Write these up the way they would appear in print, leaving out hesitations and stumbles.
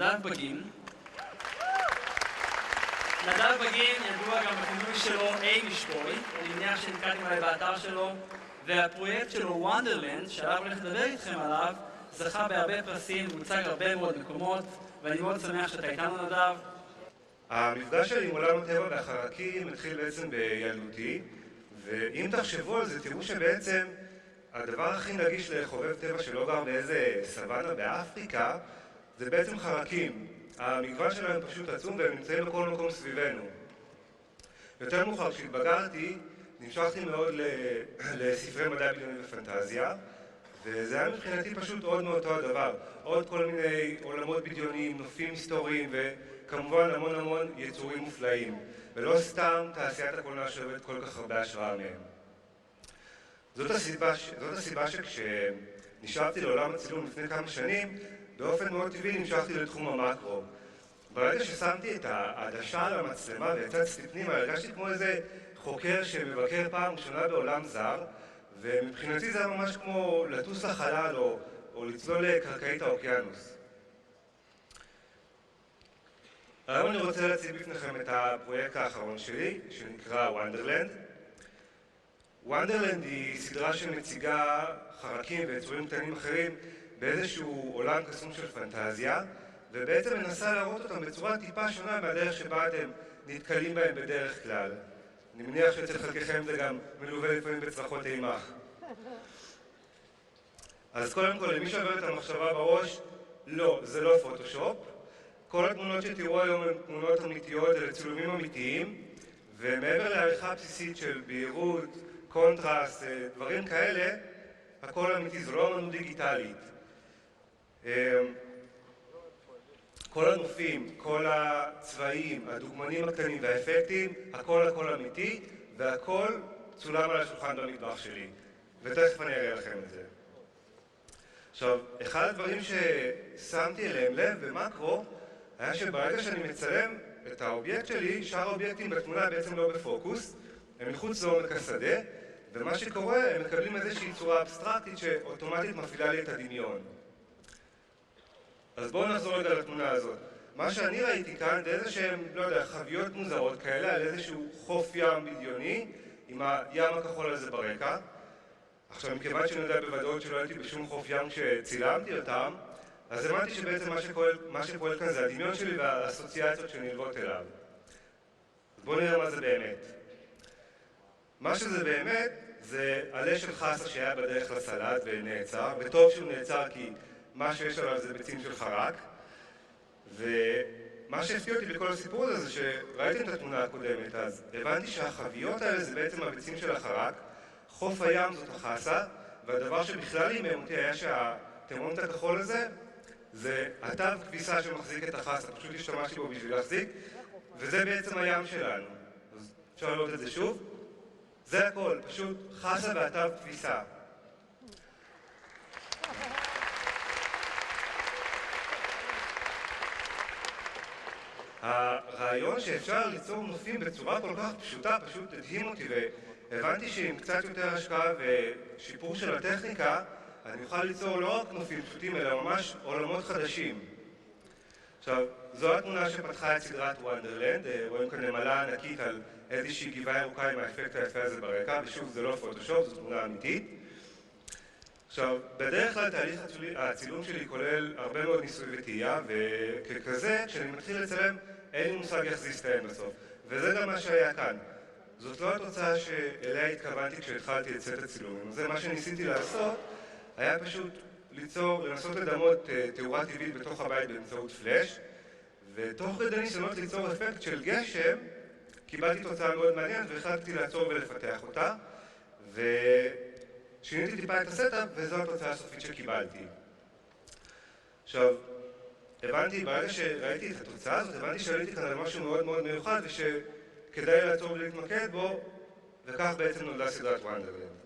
נדב בגין. נדב בגין ידוע גם בכינוי שלו איימיש בוי, אני מניח שנתקעתם עליי באתר שלו, והפרויקט שלו וונדרלנד, שעליו הולך לדבר איתכם עליו, זכה בהרבה פרסים ומוצג הרבה מאוד מקומות, ואני מאוד שמח שאתה איתנו נדב. המפגש שלי עם עולם הטבע והחרקים התחיל בעצם בילדותי, ואם תחשבו על זה תראו שבעצם הדבר הכי נגיש לחובב טבע שלא גר באיזה סוואנה באפריקה זה בעצם חרקים. המגוון שלהם פשוט עצום והם נמצאים בכל מקום סביבנו. יותר מאוחר כשהתבגרתי נמשכתי מאוד לספרי מדע בדיוני ופנטזיה, וזה היה מבחינתי פשוט עוד מאותו הדבר. עוד כל מיני עולמות בדיוניים, נופים היסטוריים וכמובן המון יצורים מופלאים. ולא סתם תעשיית הקולנוע שואבת כל כך הרבה השראה מהם. זאת הסיבה שכשנשארתי לעולם הצילום לפני כמה שנים, באופן מאוד טבעי נמשכתי לתחום המקרו. ברגע ששמתי את העדשה על המצלמה ויצאתי פנימה, הרגשתי כמו איזה חוקר שמבקר פעם ראשונה בעולם זר, ומבחינתי זה היה ממש כמו לטוס לחלל או לצלול לקרקעית האוקיינוס. היום אני רוצה להציג בפניכם את הפרויקט האחרון שלי, שנקרא וונדרלנד. וונדרלנד היא סדרה שמציגה חרקים ויצורים קטנים אחרים באיזשהו עולם קסום של פנטזיה, ובעצם מנסה להראות אותם בצורה טיפה שונה מהדרך שבה אתם נתקלים בהם בדרך כלל. אני מניח שאצל חלקכם זה גם מלווה לפעמים בצרחות אימך. אז קודם כל, למי שעובר את המחשבה בראש, לא, זה לא פוטושופ. כל התמונות שתראו היום הן תמונות אמיתיות, אלה צילומים אמיתיים, ומעבר לעריכה בסיסית של בהירות, קונטרסט, דברים כאלה, הכל אמיתי, זו לא אמנות דיגיטלית. כל הנופים, כל הצבעים, הדוגמנים הקטנים והאפקטים, הכל אמיתי, והכל צולם על השולחן במטבח שלי. ותכף אני אראה לכם את זה. עכשיו, אחד הדברים ששמתי אליהם לב במקרו, היה שברגע שאני מצלם את האובייקט שלי, שאר האובייקטים בתמונה בעצם לא בפוקוס, הם מחוץ לעומק השדה, ומה שקורה, הם מקבלים איזושהי צורה אבסטרקטית שאוטומטית מפעילה לי את הדמיון. אז בואו נחזור רגע לתמונה הזאת. מה שאני ראיתי כאן זה איזשהם, לא יודע, חוויות מוזרות כאלה על איזשהו חוף ים בדיוני עם הים הכחול הזה ברקע. עכשיו, מכיוון שאני יודע בוודאות שלא הייתי בשום חוף ים כשצילמתי אותם, אז הבנתי שבעצם מה שפועל כאן זה הדמיון שלי והאסוציאציות שנלוות אליו. אז בואו נראה מה זה באמת. מה שזה באמת זה עלה של חסה שהיה בדרך לסלט ונעצר, וטוב שהוא נעצר כי מה שיש עליו זה ביצים של חרק, ומה שהפתיע אותי בכל הסיפור הזה זה שראיתם את התמונה הקודמת, אז הבנתי שהחביות האלה זה בעצם הביצים של החרק, חוף הים זאת החסה, והדבר שבכלל אימם אותי היה שהתמונות הכחול הזה זה התו כביסה שמחזיק את החסה, פשוט השתמשתי בו בשביל להחזיק, וזה בעצם הים שלנו. אז אפשר לראות את זה שוב? זה הכל, פשוט חסה והתו כביסה. הרעיון שאפשר ליצור נופים בצורה כל כך פשוטה פשוט הדהים אותי, והבנתי שעם קצת יותר השקעה ושיפור של הטכניקה אני אוכל ליצור לא רק נופים פשוטים אלא ממש עולמות חדשים. עכשיו, זו התמונה שפתחה את סדרת וונדרלנד, רואים כאן נמלה ענקית על איזושהי גבעה ירוקה עם האפקט היפה הזה ברקע, ושוב זה לא פוטושופ, זו תמונה אמיתית. עכשיו, בדרך כלל תהליך הצילום שלי כולל הרבה מאוד ניסוי וטעייה, וככזה, כשאני מתחיל לצלם, אין לי מושג איך זה יסתיים בסוף. וזה גם מה שהיה כאן. זאת לא התוצאה שאליה התכוונתי כשהתחלתי את סט הצילומים. זה מה שניסיתי לעשות, היה פשוט לנסות לדמות תאורה טבעית בתוך הבית באמצעות פלאש, ותוך כדי ניסיונות ליצור אפקט של גשם, קיבלתי תוצאה מאוד מעניינת והחלטתי לעצור ולפתח אותה, שיניתי טיפה את הסטאפ, וזו התוצאה הסופית שקיבלתי. עכשיו, ברגע שראיתי את התוצאה הזאת, הבנתי שעליתי כאן על משהו מאוד מאוד מיוחד, ושכדאי לעצור ולהתמקד בו, וכך בעצם נולדה סדרת וונדרלנד.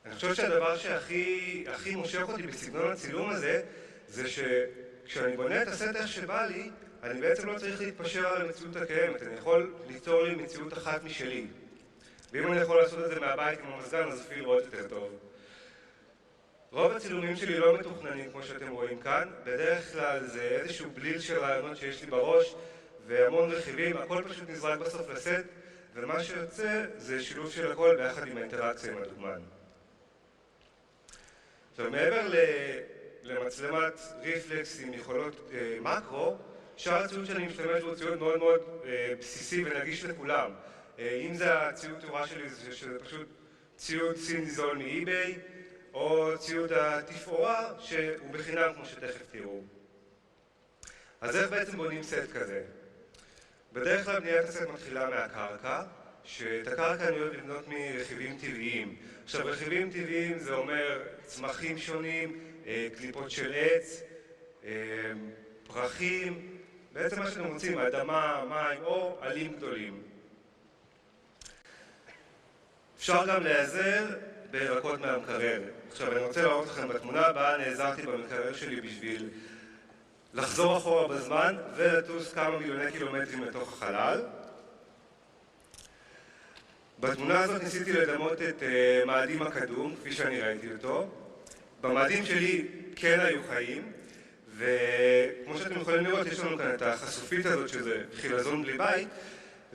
אני חושב שהדבר שהכי מושך אותי בסגנון הצילום הזה, זה שכשאני בונה את הסט איך שבא לי, אני בעצם לא צריך להתפשר על המציאות הקיימת, אני יכול ליצור לי מציאות אחת משלי. ואם אני יכול לעשות את זה מהבית עם המזגן, אז אפילו לראות יותר טוב. רוב הצילומים שלי לא מתוכננים כמו שאתם רואים כאן, בדרך כלל זה איזשהו בליל של רעיונות שיש לי בראש והמון רכיבים, הכל פשוט נזרק בסוף לסט, ומה שיוצא זה שילוב של הכל ביחד עם האינטראקציה עם הדוגמן. עכשיו, מעבר למצלמת ריפלקס עם יכולות מקרו, שאר הציוד שאני משתמש בו ציוד מאוד מאוד בסיסי ונגיש לכולם. אם זה הציוד תאורה שלי, שזה פשוט ציוד סיני זול מאי-ביי, או ציוד התפאורה שהוא בחינם כמו שתכף תראו. אז איך בעצם בונים סט כזה? בדרך כלל בניית הסט מתחילה מהקרקע, שאת הקרקע אני אוהב לבנות מרכיבים טבעיים. עכשיו, רכיבים טבעיים זה אומר צמחים שונים, קליפות של עץ, פרחים, בעצם מה שאתם רוצים, אדמה, מים או עלים גדולים. אפשר גם להיעזר בירקות מהמקרר. עכשיו, אני רוצה להראות לכם בתמונה הבאה, נעזרתי במקרר שלי בשביל לחזור אחורה בזמן ולטוס כמה מיליוני קילומטרים לתוך החלל. בתמונה הזאת ניסיתי לדמות את מאדים הקדום, כפי שאני ראיתי אותו. במאדים שלי כן היו חיים, וכמו שאתם יכולים לראות, יש לנו כאן את החשופית הזאת, שזה חילזון בלי בית,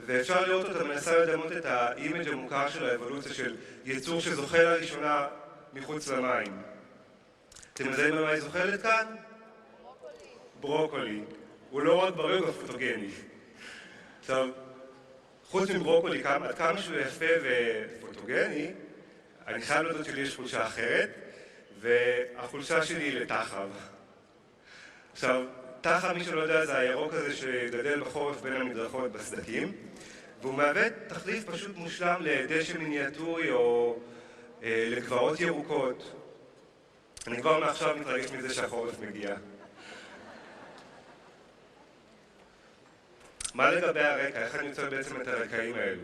ואפשר לראות אותה מנסה לדמות את האימג' המוכר של האבולוציה של יצור שזוכה לראשונה מחוץ למים. אתם מזהים במה היא זוכלת כאן? ברוקולי. הוא לא רק בריא, הוא גם פוטוגני. עכשיו, חוץ מברוקולי, עד כמה שהוא יפה ופוטוגני, אני חייב לדעת שלי יש חולשה אחרת, והחולשה שלי היא לתחב. עכשיו, תחב, מי שלא יודע, זה הירוק הזה שגדל בחורף בין המדרכות בסדקים, והוא מהווה תחליף פשוט מושלם לדשא מיניאטורי או לגבעות ירוקות. אני כבר מעכשיו מתרגש מזה שהחורף מגיע. מה לגבי הרקע? איך אני יוצר בעצם את הרקעים האלו?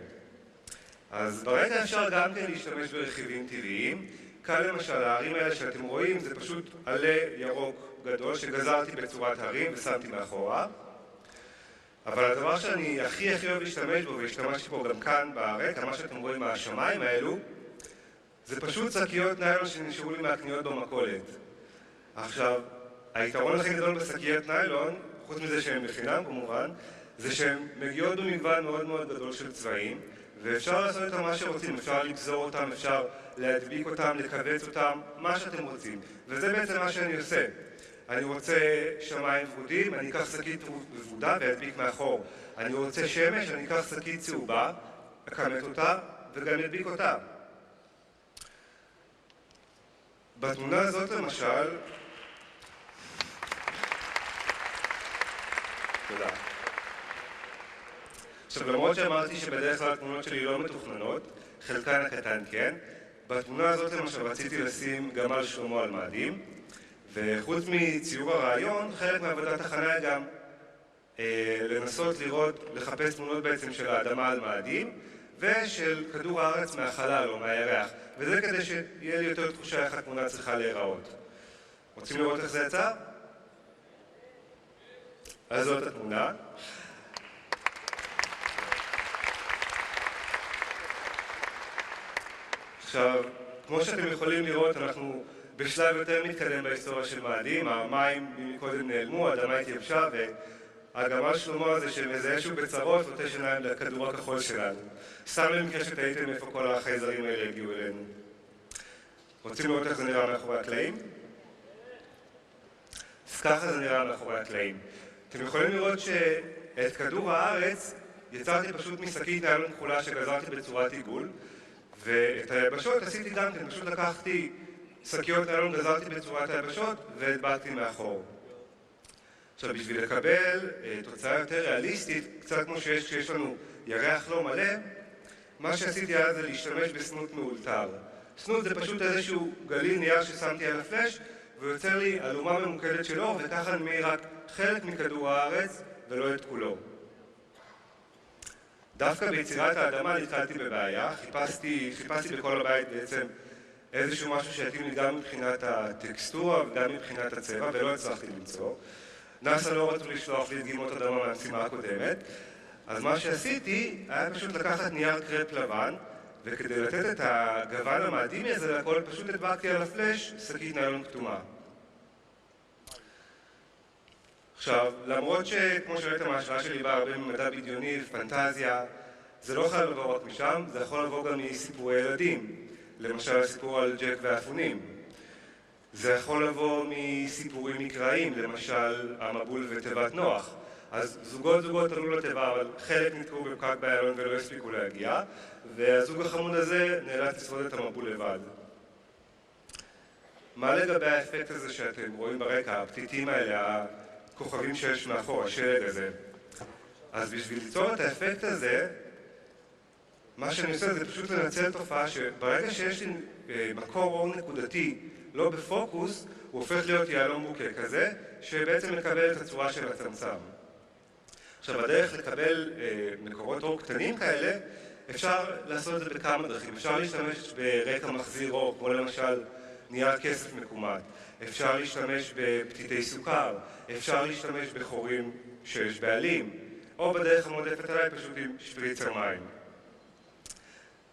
אז ברקע אפשר גם כן להשתמש ברכיבים טבעיים. כאן למשל, הערים האלה שאתם רואים זה פשוט עלה ירוק גדול שגזרתי בצורת הרים ושמתי מאחורה. אבל הדבר שאני הכי אוהב להשתמש בו, והשתמשתי פה גם כאן ברקע, מה שאתם רואים מהשמיים האלו, זה פשוט שקיות ניילון שנשארו לי מהקניות במכולת. עכשיו, היתרון הכי גדול בשקיות ניילון, חוץ מזה שהן בחינם כמובן, זה שהן מגיעות במגוון מאוד מאוד גדול של צבעים, ואפשר לעשות איתם מה שרוצים, אפשר לגזור אותם, אפשר להדביק אותם, לקבץ אותם, מה שאתם רוצים. וזה בעצם מה שאני עושה. אני רוצה שמיים ורודים, אני אקח שקית ורודה ואדביק מאחור. אני רוצה שמש, אני אקח שקית צהובה, אכמת אותה וגם אדביק אותה. בתמונה הזאת למשל, תודה. עכשיו, למרות שאמרתי שבדרך כלל התמונות שלי לא מתוכננות, חלקן הקטן כן, בתמונה הזאת למשל רציתי לשים גמל שלמה על מאדים, וחוץ מציור הרעיון, חלק מעבודת הכנה היא גם לנסות לראות, לחפש תמונות בעצם של האדמה על מאדים, ושל כדור הארץ מהחלל או מהירח, וזה כדי שיהיה לי יותר תחושה איך התמונה צריכה להיראות. רוצים לראות איך זה יצא? אז זאת התמונה. עכשיו, כמו שאתם יכולים לראות, אנחנו בשלב יותר מתקדם בהיסטוריה של מאדים, המים קודם נעלמו, האדמה התייבשה, והגמל שלמה הזה שמזהה שהוא בצרות נוטה שיניים לכדור הכחול שלנו. סתם למקרה שתהיתם איפה כל החייזרים האלה הגיעו אלינו. רוצים לראות איך זה נראה מאחורי הקלעים? אז ככה זה נראה מאחורי הקלעים. אתם יכולים לראות שאת כדור הארץ יצרתי פשוט משקית ניילון כחולה שגזרתי בצורת עיגול, ואת היבשות עשיתי גם כן, פשוט לקחתי שקיות ניילון, גזרתי בצורת היבשות והדבקתי מאחור. עכשיו, בשביל לקבל תוצאה יותר ריאליסטית, קצת כמו שיש לנו ירח לא מלא, מה שעשיתי אז זה להשתמש בסנות מאולתר. סנות זה פשוט איזשהו גליל נייר ששמתי על הפלש, ויוצר לי אלומה ממוקדת של אור, וככה אני מעיר רק חלק מכדור הארץ ולא את כולו. דווקא ביצירת האדמה נתקלתי בבעיה, חיפשתי בכל הבית בעצם איזשהו משהו שיתאים לי גם מבחינת הטקסטורה וגם מבחינת הצבע, ולא הצלחתי למצוא. נאס"א לא רצו לשלוח לי דגימות אדמה מהמשימה הקודמת, אז מה שעשיתי היה פשוט לקחת נייר קרפ לבן וכדי לתת את הגוון המאדימי הזה לכל, פשוט הדבקתי על הפלאש שקית ניילון כתומה. עכשיו, למרות שכמו שראיתם ההשוואה שלי באה הרבה ממדע בדיוני ופנטזיה, זה לא חייב לבוא רק משם, זה יכול לבוא גם מסיפורי ילדים. למשל הסיפור על ג'ק והאפונים. זה יכול לבוא מסיפורים מקראיים, למשל המבול ותיבת נוח. אז זוגות עלו לתיבה, אבל חלק נתקעו בפקק באיילון ולא הספיקו להגיע, והזוג החמוד הזה נאלץ לשרוד את המבול לבד. מה לגבי האפקט הזה שאתם רואים ברקע, הפתיתים האלה, הכוכבים שיש מאחור, השלג הזה? אז בשביל ליצור את האפקט הזה, מה שאני עושה זה פשוט לנצל תופעה שברגע שיש לי מקור אור נקודתי לא בפוקוס, הוא הופך להיות יהלום בוקה כזה, שבעצם מקבל את הצורה של הצמצם. עכשיו, הדרך לקבל מקורות אור קטנים כאלה, אפשר לעשות את זה בכמה דרכים. אפשר להשתמש ברקע מחזיר אור, כמו למשל נייר כסף מקומט. אפשר להשתמש בפתיתי סוכר. אפשר להשתמש בחורים שיש בעלים. או בדרך המועדפת עליי פשוט עם שפריצר מים.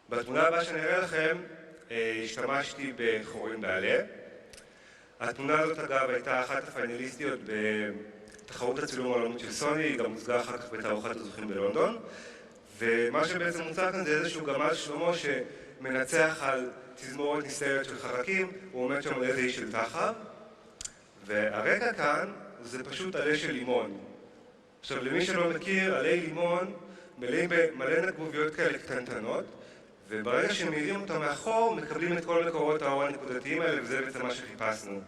בתמונה הבאה שאני אראה לכם, השתמשתי בחורים בעלה. התמונה הזאת אגב הייתה אחת הפיינליסטיות בתחרות הצילום העולמית של סוני, היא גם מוצגה אחר כך בתערוכת הזוכים בלונדון. ומה שבעצם מוצג כאן זה איזשהו גמל שלמה שמנצח על תזמורת נסתרת של חרקים, הוא עומד שם על איזה איש של תחב. והרקע כאן זה פשוט עלה של לימון. עכשיו למי שלא מכיר, עלי לימון מלאים במלא נקבוביות כאלה קטנטנות, וברגע שמאירים אותם מאחור, מקבלים את כל מקורות האור הנקודתיים האלה, וזה בעצם מה שחיפשנו.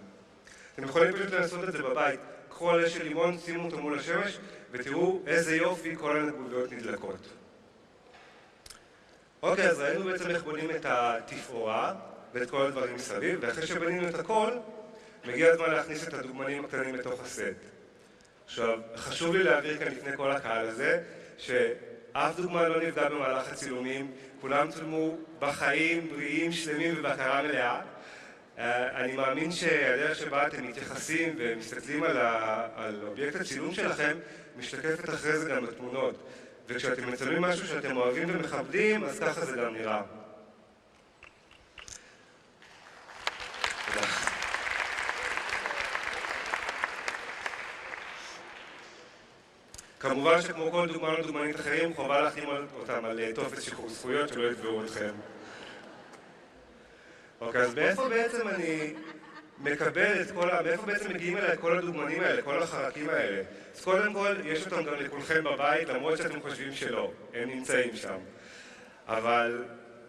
אתם יכולים פשוט לעשות את זה בבית. קחו עלה של לימון, שימו אותו מול השמש, ותראו איזה יופי כל הנקבוביות נדלקות. אוקיי, אז ראינו בעצם איך בונים את התפאורה ואת כל הדברים מסביב, ואחרי שבנינו את הכל, מגיע הזמן להכניס את הדוגמנים הקטנים לתוך הסט. עכשיו, חשוב לי להעביר כאן לפני כל הקהל הזה, שאף דוגמה לא נפגע במהלך הצילומים, כולם צולמו בחיים, בריאים, שלמים ובהכרה מלאה. אני מאמין שהדרך שבה אתם מתייחסים ומסתכלים על אובייקט הצילום שלכם, משתקפת אחרי זה גם בתמונות. וכשאתם מצלמים משהו שאתם אוהבים ומכבדים, אז ככה זה גם נראה. תודה. כמובן שכמו כל דוגמן או דוגמנית אחרים, חובה להחתים אותם על טופס שחרור זכויות שלא יתבעו אתכם. אוקיי, אז מאיפה בעצם אני מקבל את מאיפה בעצם מגיעים אליי כל הדוגמנים האלה, כל החרקים האלה? אז קודם כל, יש אותם גם לכולכם בבית, למרות שאתם חושבים שלא, הם נמצאים שם. אבל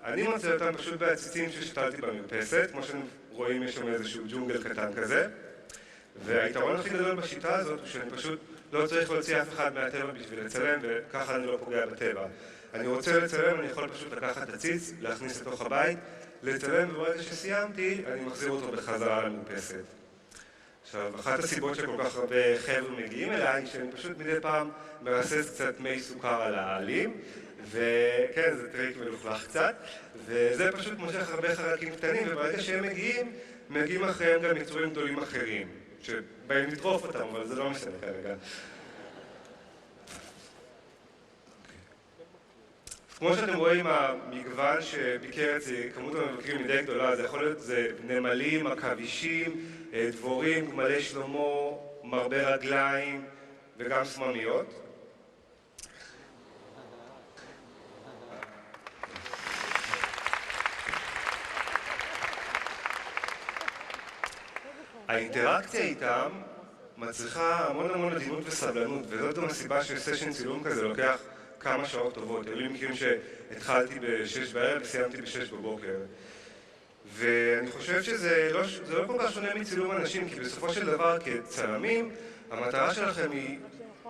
אני מוצא אותם פשוט בעציצים ששתלתי במרפסת, כמו שאתם רואים, יש שם איזשהו ג'ונגל קטן כזה. והיתרון הכי גדול בשיטה הזאת הוא שאני פשוט לא צריך להוציא אף אחד מהטבע בשביל לצלם, וככה אני לא פוגע בטבע. אני רוצה לצלם, אני יכול פשוט לקחת עציץ, להכניס לתוך הבית, לצלם, וברגע שסיימתי, אני מחזיר אותו בחזרה למרפסת. עכשיו, אחת הסיבות שכל כך הרבה חבר'ה מגיעים אליי, שאני פשוט מדי פעם מרסס קצת מי סוכר על העלים, וכן, זה טריק מלוכלך קצת, וזה פשוט מושך הרבה חרקים קטנים, וברגע שהם מגיעים אחריהם גם יצורים גדולים אחרים, שבאים לטרוף אותם, אבל זה לא משנה כרגע. כמו שאתם רואים, המגוון שביקר אצלי, כמות המבקרים היא די גדולה, זה יכול להיות נמלים, עכבישים, דבורים, גמלי שלמה, מרבה רגליים וגם סממיות. האינטראקציה איתם מצריכה המון עדינות וסבלנות, וזאת גם הסיבה שסשן צילום כזה לוקח כמה שעות טובות. היו לי מקרים שהתחלתי ב-6 בערב וסיימתי ב-6 בבוקר. ואני חושב שזה לא כל כך שונה מצילום אנשים, כי בסופו של דבר כצלמים, המטרה שלכם היא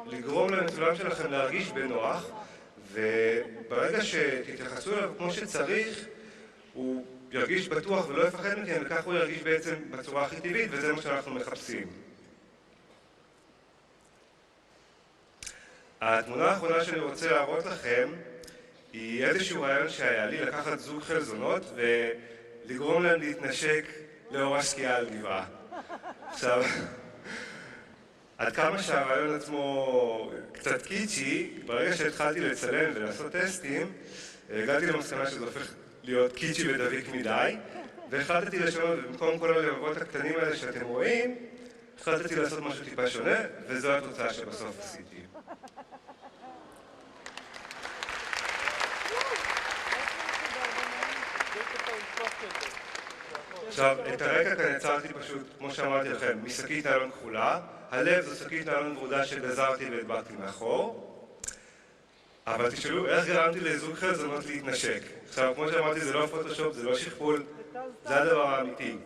לגרום למצולם שלכם להרגיש בנוח, וברגע שתתייחסו אליו כמו שצריך, הוא ירגיש בטוח ולא יפחד מכם, וכך הוא ירגיש בעצם בצורה הכי טבעית, וזה מה שאנחנו מחפשים. התמונה האחרונה שאני רוצה להראות לכם היא איזשהו רעיון שהיה לי לקחת זוג חלזונות ולגרום להם להתנשק לאור השקיעה על גבעה. עכשיו, עד כמה שהרעיון עצמו קצת קיצ'י, ברגע שהתחלתי לצלם ולעשות טסטים, הגעתי למסקנה שזה הופך להיות קיצ'י ודביק מדי, והחלטתי לשנות, במקום כל הלבבות הקטנים האלה שאתם רואים, החלטתי לעשות משהו טיפה שונה, וזו התוצאה שבסוף עשיתי. עכשיו, את הרקע כאן יצרתי פשוט, כמו שאמרתי לכם, משקית נילון כחולה. הלב זו שקית נילון ורודה שגזרתי והדבקתי מאחור. אבל תשאלו, איך גרמתי לזוג חלזונות להתנשק? עכשיו, כמו שאמרתי, זה לא פוטושופ, זה לא שכפול, זה הדבר האמיתי.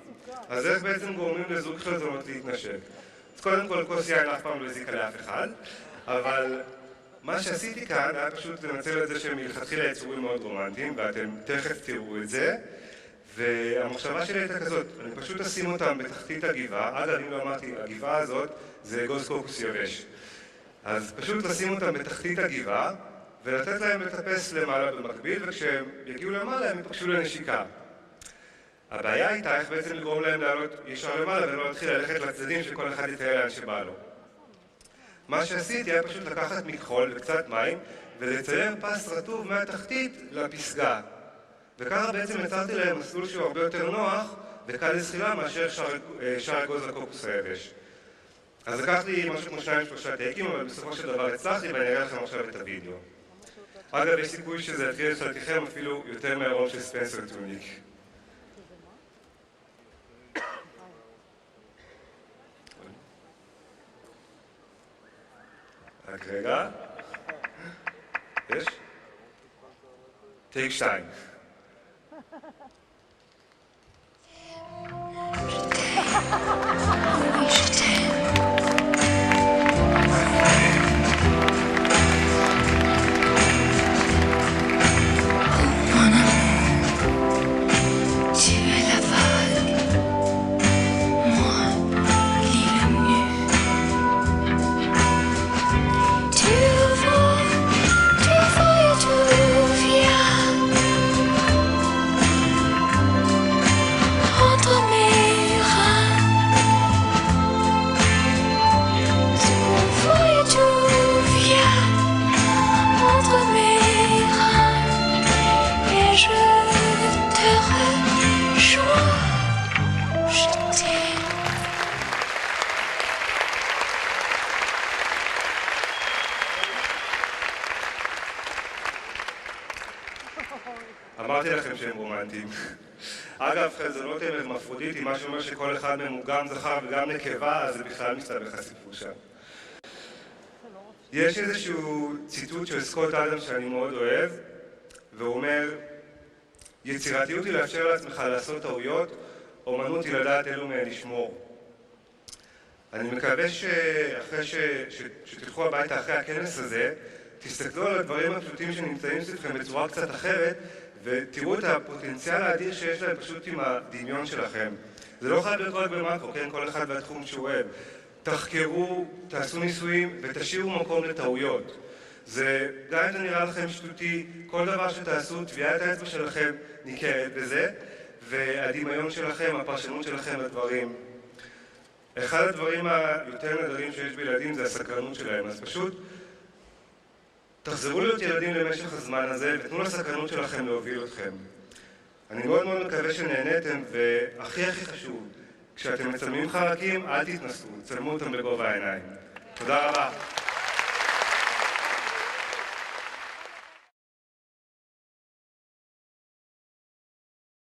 אז איך בעצם גורמים לזוג חלזונות להתנשק? אז קודם כל, כוס יין אף פעם לא הזיקה לאף אחד, אבל מה שעשיתי כאן היה פשוט לנצל את זה שהם מלכתחילה יצורים מאוד רומנטיים, ואתם תכף תראו את זה. והמחשבה שלי הייתה כזאת, אני פשוט אשים אותם בתחתית הגבעה. אגב, אם לא אמרתי, הגבעה הזאת זה אגוז קוקוס יבש. אז פשוט לשים אותם בתחתית הגבעה ולתת להם לטפס למעלה במקביל, וכשהם יגיעו למעלה הם יפגשו לנשיקה. הבעיה הייתה איך בעצם לגרום להם לעלות ישר למעלה ולא להתחיל ללכת לצדדים שכל אחד יתאר לאן שבא לו. מה שעשיתי היה פשוט לקחת מכחול וקצת מים ולצייר פס רטוב מהתחתית לפסגה. וככה בעצם יצרתי להם מסלול שהוא הרבה יותר נוח וקל לזחילה מאשר שאר אגוז הקוקוס היבש. אז לקחתי משהו כמו 2-3 טייקים, אבל בסופו של דבר הצלחתי ואני אראה לכם עכשיו את הוידאו. אגב, יש סיכוי שזה יתחיל לחלקכם אפילו יותר מהרוב של ספנסר טוניק. רק רגע. יש? טייק 2. אמרתי לכם שהם רומנטיים. אגב, חלזונות הם הרמפרודיטים, מה שאומר שכל אחד מהם הוא גם זכר וגם נקבה, אז זה בכלל מסתבך הסיפור שם. יש איזשהו ציטוט של סקוט אדם שאני מאוד אוהב, והוא אומר, יצירתיות היא לאפשר לעצמך לעשות טעויות, אומנות היא לדעת אלו מהן לשמור. אני מקווה שאחרי שתלכו הביתה אחרי הכנס הזה, תסתכלו על הדברים הפשוטים שנמצאים סביבכם בצורה קצת אחרת, ותראו את הפוטנציאל האדיר שיש להם פשוט עם הדמיון שלכם. זה לא חייב להיות רק במאקרו, כן? כל אחד והתחום שהוא אוהב. תחקרו, תעשו ניסויים ותשאירו מקום לטעויות. זה, גם אם זה נראה לכם שטותי, כל דבר שתעשו, טביעת האצבע שלכם ניכרת בזה, והדמיון שלכם, הפרשנות שלכם לדברים. אחד הדברים היותר נדרים שיש בילדים זה הסקרנות שלהם, אז פשוט תחזרו להיות ילדים למשך הזמן הזה ותנו לסקרנות שלכם להוביל אתכם. אני מאוד מאוד מקווה שנהנתם, והכי חשוב, כשאתם מצלמים חרקים, אל תתנסו, צלמו אותם בגובה העיניים. תודה רבה.